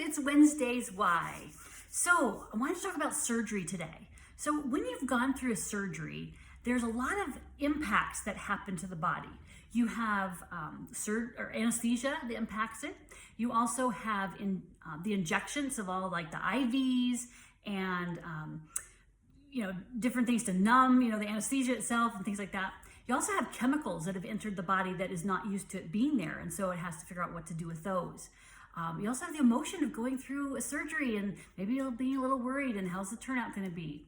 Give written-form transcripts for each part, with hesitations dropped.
It's Wednesday's Why. So I want to talk about surgery today. So when you've gone through a surgery, there's a lot of impacts that happen to the body. You have anesthesia that impacts it. You also have the injections of all like the IVs and different things to numb, the anesthesia itself and things like that. You also have chemicals that have entered the body that is not used to it being there, and so it has to figure out what to do with those. You also have the emotion of going through a surgery and maybe you'll be a little worried and how's the turnout going to be.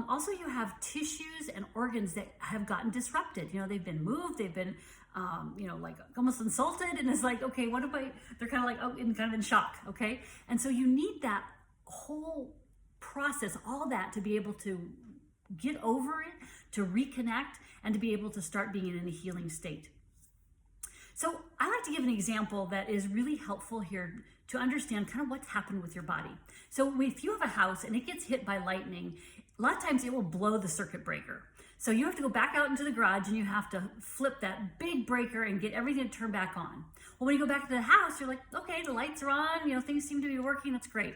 Also, you have tissues and organs that have gotten disrupted. They've been moved, they've been, like almost insulted, and it's like, okay, what if they're kind of like, kind of in shock, okay? And so you need that whole process, all that to be able to get over it, to reconnect, and to be able to start being in a healing state. So I like to give an example that is really helpful here to understand kind of what's happened with your body. So if you have a house and it gets hit by lightning, a lot of times it will blow the circuit breaker. So you have to go back out into the garage and you have to flip that big breaker and get everything to turn back on. Well, when you go back to the house, you're like, okay, the lights are on, things seem to be working, that's great.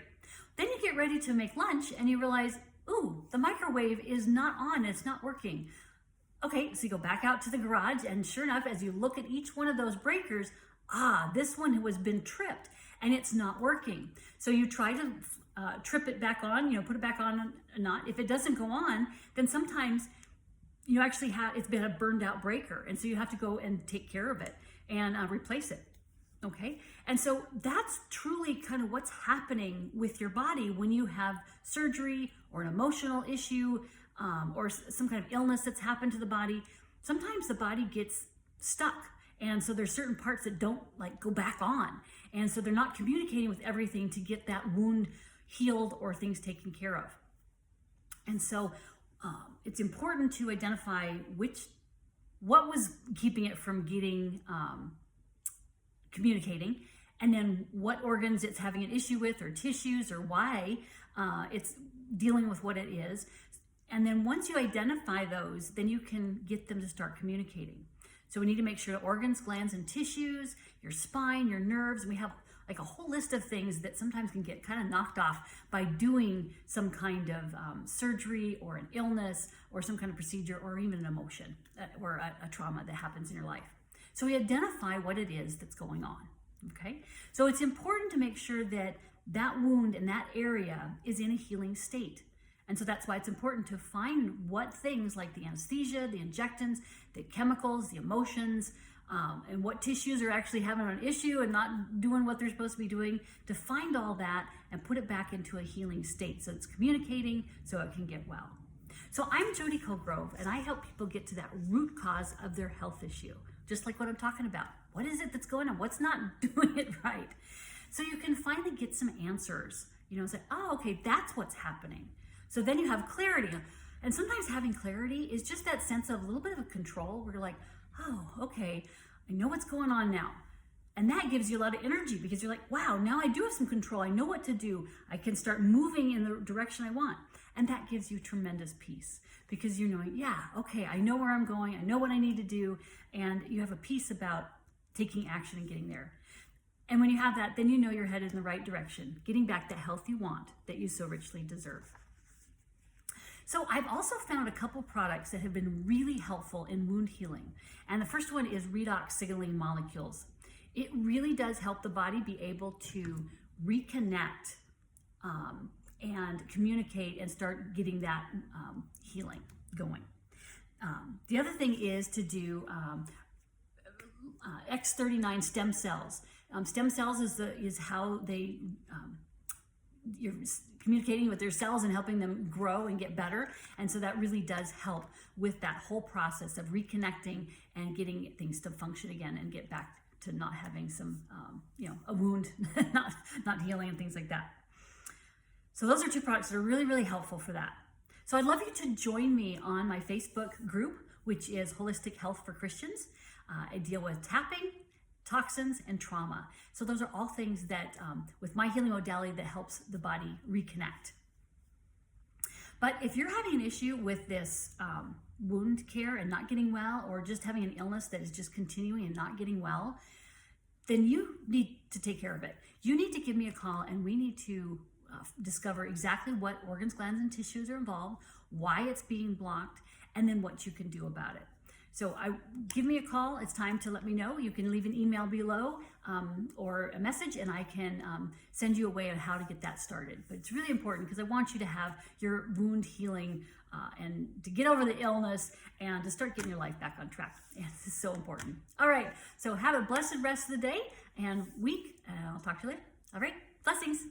Then you get ready to make lunch and you realize, ooh, the microwave is not on, it's not working. Okay, so you go back out to the garage, and sure enough, as you look at each one of those breakers, this one has been tripped and it's not working. So you try to trip it back on, put it back on a knot. If it doesn't go on, then sometimes you actually it's been a burned out breaker, and so you have to go and take care of it and replace it. Okay, and so that's truly kind of what's happening with your body when you have surgery or an emotional issue or some kind of illness that's happened to the body. Sometimes the body gets stuck, and so there's certain parts that don't go back on, and so they're not communicating with everything to get that wound healed or things taken care of. And so it's important to identify what was keeping it from getting communicating, and then what organs it's having an issue with, or tissues, or why it's dealing with what it is. And then once you identify those, then you can get them to start communicating. So we need to make sure the organs, glands, and tissues, your spine, your nerves, and we have like a whole list of things that sometimes can get kind of knocked off by doing some kind of surgery or an illness or some kind of procedure or even an emotion or a trauma that happens in your life. So we identify what it is that's going on, okay? So it's important to make sure that that wound in that area is in a healing state. And so that's why it's important to find what things like the anesthesia, the injections, the chemicals, the emotions, and what tissues are actually having an issue and not doing what they're supposed to be doing, to find all that and put it back into a healing state so it's communicating so it can get well. So I'm Jody Colegrove, and I help people get to that root cause of their health issue, just like what I'm talking about. What is it that's going on? What's not doing it right? So you can finally get some answers, say, oh, okay, that's what's happening. So then you have clarity. And sometimes having clarity is just that sense of a little bit of a control where you're like, oh, okay, I know what's going on now. And that gives you a lot of energy because you're like, wow, now I do have some control. I know what to do. I can start moving in the direction I want. And that gives you tremendous peace because you're knowing, yeah, okay, I know where I'm going. I know what I need to do. And you have a peace about taking action and getting there. And when you have that, then you know you're headed in the right direction, getting back the health you want that you so richly deserve. So I've also found a couple products that have been really helpful in wound healing. And the first one is redox signaling molecules. It really does help the body be able to reconnect and communicate and start getting that healing going. The other thing is to do X39 stem cells. Stem cells is how you're communicating with their cells and helping them grow and get better. And so that really does help with that whole process of reconnecting and getting things to function again and get back to not having some, a wound, not healing and things like that. So those are two products that are really, really helpful for that. So I'd love you to join me on my Facebook group, which is Holistic Health for Christians. I deal with tapping, toxins, and trauma. So those are all things that, with my healing modality, that helps the body reconnect. But if you're having an issue with this wound care and not getting well, or just having an illness that is just continuing and not getting well, then you need to take care of it. You need to give me a call, and we need to discover exactly what organs, glands, and tissues are involved, why it's being blocked, and then what you can do about it. So give me a call. It's time to let me know. You can leave an email below or a message, and I can send you a way of how to get that started. But it's really important because I want you to have your wound healing and to get over the illness and to start getting your life back on track. And this is so important. All right, so have a blessed rest of the day and week, and I'll talk to you later. All right, blessings.